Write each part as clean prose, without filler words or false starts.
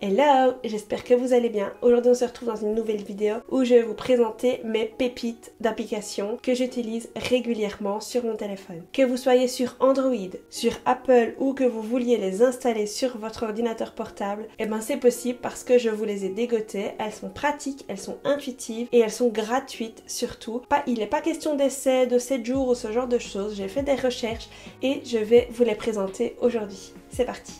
Hello, j'espère que vous allez bien. Aujourd'hui on se retrouve dans une nouvelle vidéo où je vais vous présenter mes pépites d'applications que j'utilise régulièrement sur mon téléphone. Que vous soyez sur Android, sur Apple ou que vous vouliez les installer sur votre ordinateur portable, eh ben c'est possible parce que je vous les ai dégotées. Elles sont pratiques, elles sont intuitives et elles sont gratuites surtout. Il n'est pas question d'essai, de 7 jours ou ce genre de choses. J'ai fait des recherches et je vais vous les présenter aujourd'hui. C'est parti.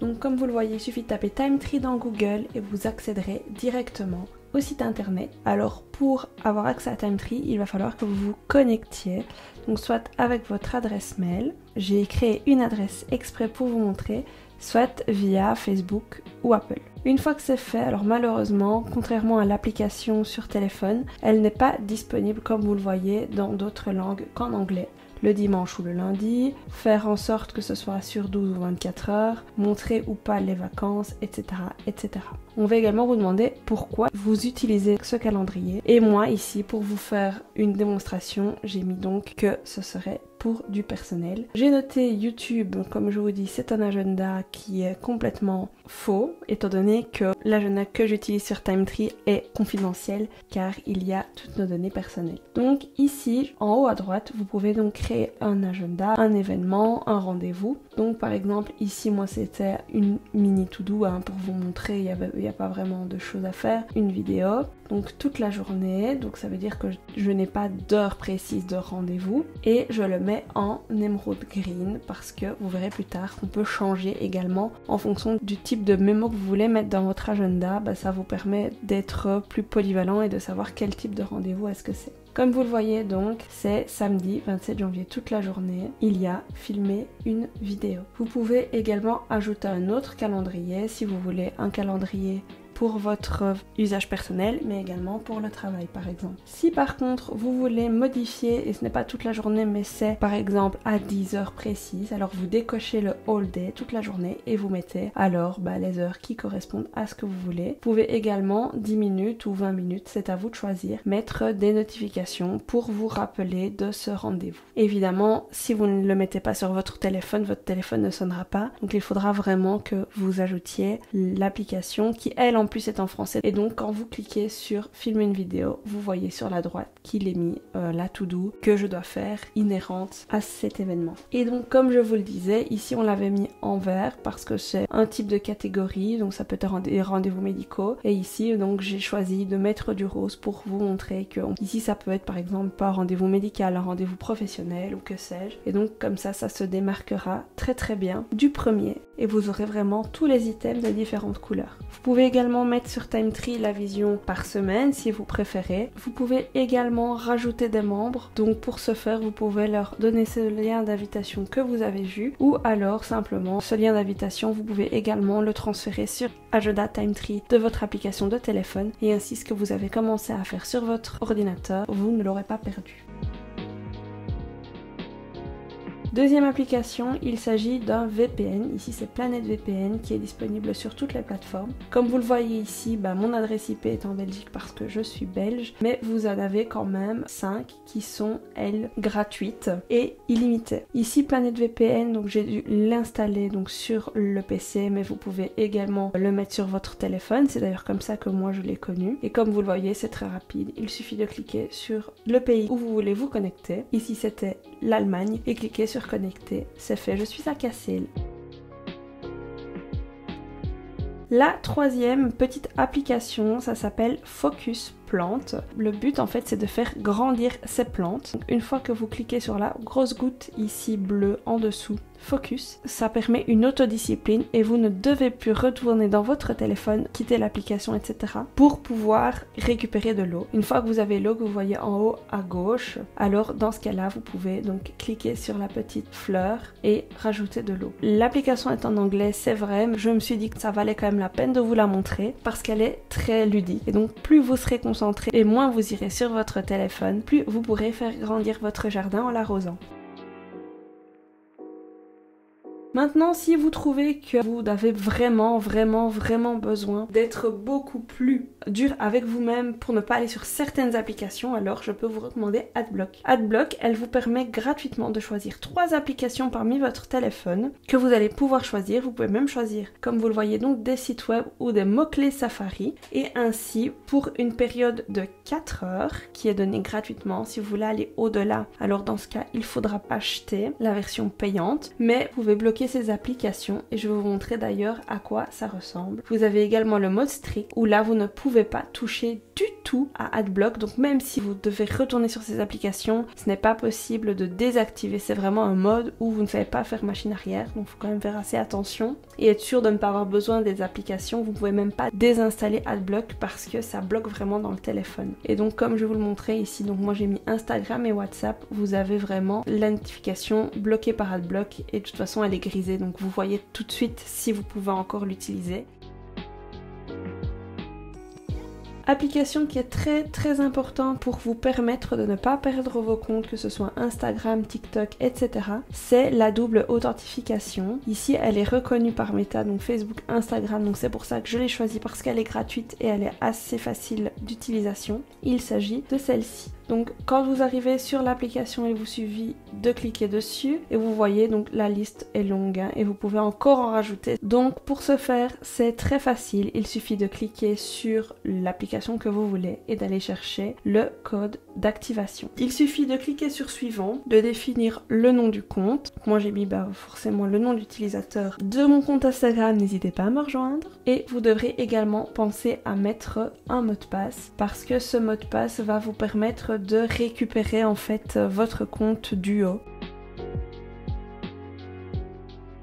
Donc comme vous le voyez, il suffit de taper Timetree dans Google et vous accéderez directement au site internet. Alors pour avoir accès à Timetree, il va falloir que vous vous connectiez, donc soit avec votre adresse mail, j'ai créé une adresse exprès pour vous montrer, soit via Facebook ou Apple. Une fois que c'est fait, alors malheureusement, contrairement à l'application sur téléphone, elle n'est pas disponible comme vous le voyez dans d'autres langues qu'en anglais. Le dimanche ou le lundi, faire en sorte que ce soit sur 12 ou 24 heures, montrer ou pas les vacances, etc., etc. On va également vous demander pourquoi vous utilisez ce calendrier. Et moi ici, pour vous faire une démonstration, j'ai mis donc que ce serait pour du personnel. J'ai noté YouTube, comme je vous dis, c'est un agenda qui est complètement faux, étant donné que l'agenda que j'utilise sur Timetree est confidentiel, car il y a toutes nos données personnelles. Donc ici, en haut à droite, vous pouvez donc créer un agenda, un événement, un rendez-vous. Donc par exemple, ici, moi, c'était une mini to-do pour vous montrer, il n'y a pas vraiment de choses à faire, une vidéo. Donc toute la journée, donc ça veut dire que je n'ai pas d'heure précise de rendez-vous et je le mets en émeraude green parce que vous verrez plus tard qu'on peut changer également en fonction du type de mémo que vous voulez mettre dans votre agenda. Ça vous permet d'être plus polyvalent et de savoir quel type de rendez-vous est-ce que c'est. Comme vous le voyez donc, c'est samedi 27 janvier toute la journée, il y a filmé une vidéo. Vous pouvez également ajouter un autre calendrier si vous voulez un calendrier pour votre usage personnel, mais également pour le travail par exemple. Si par contre vous voulez modifier, et ce n'est pas toute la journée, mais c'est par exemple à 10 heures précises, alors vous décochez le all day toute la journée et vous mettez alors les heures qui correspondent à ce que vous voulez. Vous pouvez également 10 minutes ou 20 minutes, c'est à vous de choisir, mettre des notifications pour vous rappeler de ce rendez-vous. Évidemment, si vous ne le mettez pas sur votre téléphone ne sonnera pas, donc il faudra vraiment que vous ajoutiez l'application qui elle en plus est en français, et donc quand vous cliquez sur filmer une vidéo, vous voyez sur la droite qu'il est mis la to-do que je dois faire inhérente à cet événement. Et donc comme je vous le disais, ici on l'avait mis en vert parce que c'est un type de catégorie, donc ça peut être des rendez-vous médicaux, et ici donc j'ai choisi de mettre du rose pour vous montrer que ici ça peut être par exemple pas un rendez-vous médical, un rendez-vous professionnel ou que sais-je, et donc comme ça se démarquera très très bien du premier et vous aurez vraiment tous les items de différentes couleurs. Vous pouvez également mettre sur Timetree la vision par semaine si vous préférez. Vous pouvez également rajouter des membres, donc pour ce faire vous pouvez leur donner ce lien d'invitation que vous avez vu, ou alors simplement ce lien d'invitation vous pouvez également le transférer sur Agenda Timetree de votre application de téléphone, et ainsi ce que vous avez commencé à faire sur votre ordinateur, vous ne l'aurez pas perdu. Deuxième application, il s'agit d'un VPN, ici c'est Planète VPN qui est disponible sur toutes les plateformes. Comme vous le voyez ici, mon adresse IP est en Belgique parce que je suis belge, mais vous en avez quand même 5 qui sont, elles, gratuites et illimitées. Ici Planète VPN, donc j'ai dû l'installer donc sur le PC, mais vous pouvez également le mettre sur votre téléphone, c'est d'ailleurs comme ça que moi je l'ai connu. Et comme vous le voyez, c'est très rapide, il suffit de cliquer sur le pays où vous voulez vous connecter. Ici c'était l'Allemagne et cliquez sur connecter, c'est fait, je suis à Cassel. La troisième petite application, ça s'appelle Focus Plante. Le but en fait c'est de faire grandir ces plantes. Donc, une fois que vous cliquez sur la grosse goutte ici bleue en dessous, Focus, ça permet une autodiscipline et vous ne devez plus retourner dans votre téléphone, quitter l'application, etc. pour pouvoir récupérer de l'eau. Une fois que vous avez l'eau que vous voyez en haut à gauche, alors dans ce cas-là, vous pouvez donc cliquer sur la petite fleur et rajouter de l'eau. L'application est en anglais, c'est vrai, mais je me suis dit que ça valait quand même la peine de vous la montrer parce qu'elle est très ludique. Et donc plus vous serez concentré et moins vous irez sur votre téléphone, plus vous pourrez faire grandir votre jardin en l'arrosant. Maintenant, si vous trouvez que vous avez vraiment besoin d'être beaucoup plus dur avec vous-même pour ne pas aller sur certaines applications, alors je peux vous recommander Adblock. Adblock, elle vous permet gratuitement de choisir 3 applications parmi votre téléphone que vous allez pouvoir choisir. Vous pouvez même choisir, comme vous le voyez, donc des sites web ou des mots-clés Safari. Et ainsi, pour une période de 4 heures, qui est donnée gratuitement, si vous voulez aller au-delà, alors dans ce cas, il faudra acheter la version payante, mais vous pouvez bloquer ces applications et je vais vous montrer d'ailleurs à quoi ça ressemble. Vous avez également le mode strict où là vous ne pouvez pas toucher du tout à Adblock, donc même si vous devez retourner sur ces applications, ce n'est pas possible de désactiver. C'est vraiment un mode où vous ne savez pas faire machine arrière, donc il faut quand même faire assez attention et être sûr de ne pas avoir besoin des applications. Vous pouvez même pas désinstaller Adblock parce que ça bloque vraiment dans le téléphone. Et donc comme je vais vous le montrer ici, donc moi j'ai mis Instagram et WhatsApp, vous avez vraiment la notification bloquée par Adblock et de toute façon elle est grisée, donc vous voyez tout de suite si vous pouvez encore l'utiliser. Application qui est très importante pour vous permettre de ne pas perdre vos comptes, que ce soit Instagram, TikTok, etc. C'est la double authentification. Ici, elle est reconnue par Meta, donc Facebook, Instagram, donc c'est pour ça que je l'ai choisie parce qu'elle est gratuite et elle est assez facile d'utilisation. Il s'agit de celle-ci. Donc quand vous arrivez sur l'application, il vous suffit de cliquer dessus et vous voyez donc la liste est longue et vous pouvez encore en rajouter. Donc pour ce faire, c'est très facile. Il suffit de cliquer sur l'application que vous voulez et d'aller chercher le code d'activation. Il suffit de cliquer sur suivant, de définir le nom du compte. Moi j'ai mis forcément le nom d'utilisateur de mon compte Instagram, n'hésitez pas à me rejoindre. Et vous devrez également penser à mettre un mot de passe parce que ce mot de passe va vous permettre de récupérer en fait votre compte Duo.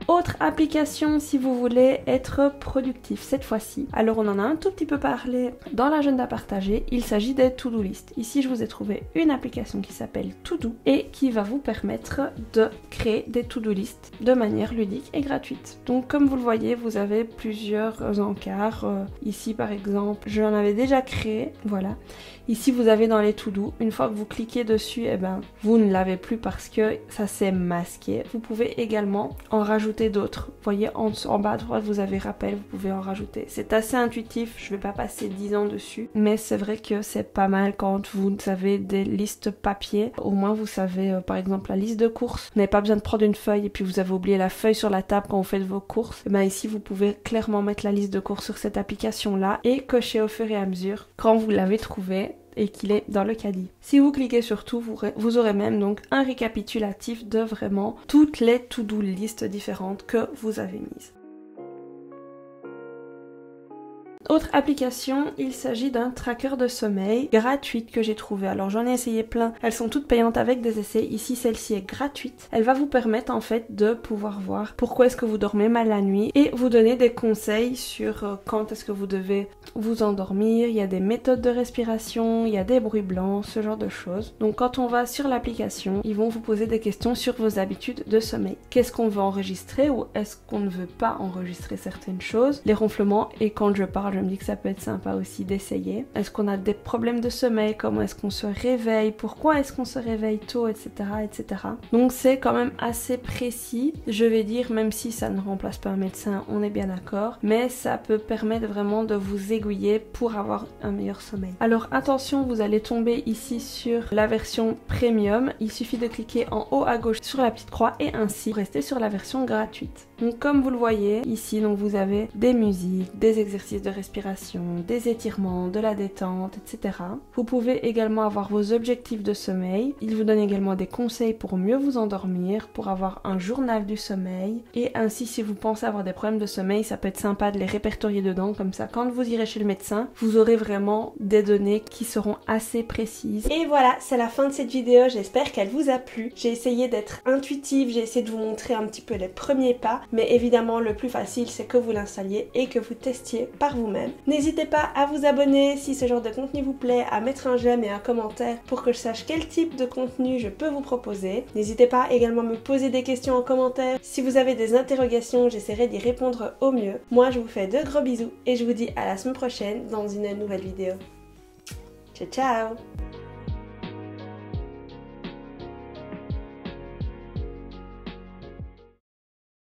Autre application si vous voulez être productif cette fois-ci. Alors on en a un tout petit peu parlé dans l'agenda partagé, il s'agit des to-do list. Ici je vous ai trouvé une application qui s'appelle To-Do et qui va vous permettre de créer des to-do list de manière ludique et gratuite. Donc comme vous le voyez, vous avez plusieurs encarts. Ici par exemple, je l'en avais déjà créé, voilà. Ici vous avez dans les to-do, une fois que vous cliquez dessus, vous ne l'avez plus parce que ça s'est masqué. Vous pouvez également en rajouter d'autres. Vous voyez en bas à droite vous avez rappel, vous pouvez en rajouter. C'est assez intuitif, je vais pas passer 10 ans dessus, mais c'est vrai que c'est pas mal quand vous avez des listes papier. Au moins vous savez par exemple la liste de courses, vous n'avez pas besoin de prendre une feuille et puis vous avez oublié la feuille sur la table quand vous faites vos courses. Ici vous pouvez clairement mettre la liste de courses sur cette application là et cocher au fur et à mesure quand vous l'avez trouvé et qu'il est dans le caddie. Si vous cliquez sur tout, vous aurez même donc un récapitulatif de vraiment toutes les to-do list différentes que vous avez mises. Autre application, il s'agit d'un tracker de sommeil gratuite que j'ai trouvé. Alors j'en ai essayé plein, elles sont toutes payantes avec des essais. Ici celle-ci est gratuite. Elle va vous permettre en fait de pouvoir voir pourquoi est-ce que vous dormez mal la nuit et vous donner des conseils sur quand est-ce que vous devez vous endormir. Il y a des méthodes de respiration, il y a des bruits blancs, ce genre de choses. Donc quand on va sur l'application, ils vont vous poser des questions sur vos habitudes de sommeil. Qu'est-ce qu'on veut enregistrer ou est-ce qu'on ne veut pas enregistrer certaines choses? Les ronflements, et quand je parle, je me dis que ça peut être sympa aussi d'essayer. Est-ce qu'on a des problèmes de sommeil? Comment est-ce qu'on se réveille? Pourquoi est-ce qu'on se réveille tôt? Etc. etc. Donc c'est quand même assez précis, je vais dire, même si ça ne remplace pas un médecin, on est bien d'accord, mais ça peut permettre vraiment de vous aiguiller pour avoir un meilleur sommeil. Alors attention, vous allez tomber ici sur la version premium. Il suffit de cliquer en haut à gauche sur la petite croix et ainsi rester sur la version gratuite. Donc comme vous le voyez ici, donc vous avez des musiques, des exercices de respiration, des étirements, de la détente, etc. Vous pouvez également avoir vos objectifs de sommeil. Il vous donne également des conseils pour mieux vous endormir, pour avoir un journal du sommeil. Et ainsi, si vous pensez avoir des problèmes de sommeil, ça peut être sympa de les répertorier dedans. Comme ça, quand vous irez chez le médecin, vous aurez vraiment des données qui seront assez précises. Et voilà, c'est la fin de cette vidéo. J'espère qu'elle vous a plu. J'ai essayé d'être intuitive, j'ai essayé de vous montrer un petit peu les premiers pas. Mais évidemment, le plus facile, c'est que vous l'installiez et que vous testiez par vous-même. N'hésitez pas à vous abonner si ce genre de contenu vous plaît, à mettre un j'aime et un commentaire pour que je sache quel type de contenu je peux vous proposer. N'hésitez pas également à me poser des questions en commentaire. Si vous avez des interrogations, j'essaierai d'y répondre au mieux. Moi, je vous fais de gros bisous et je vous dis à la semaine prochaine dans une nouvelle vidéo. Ciao, ciao!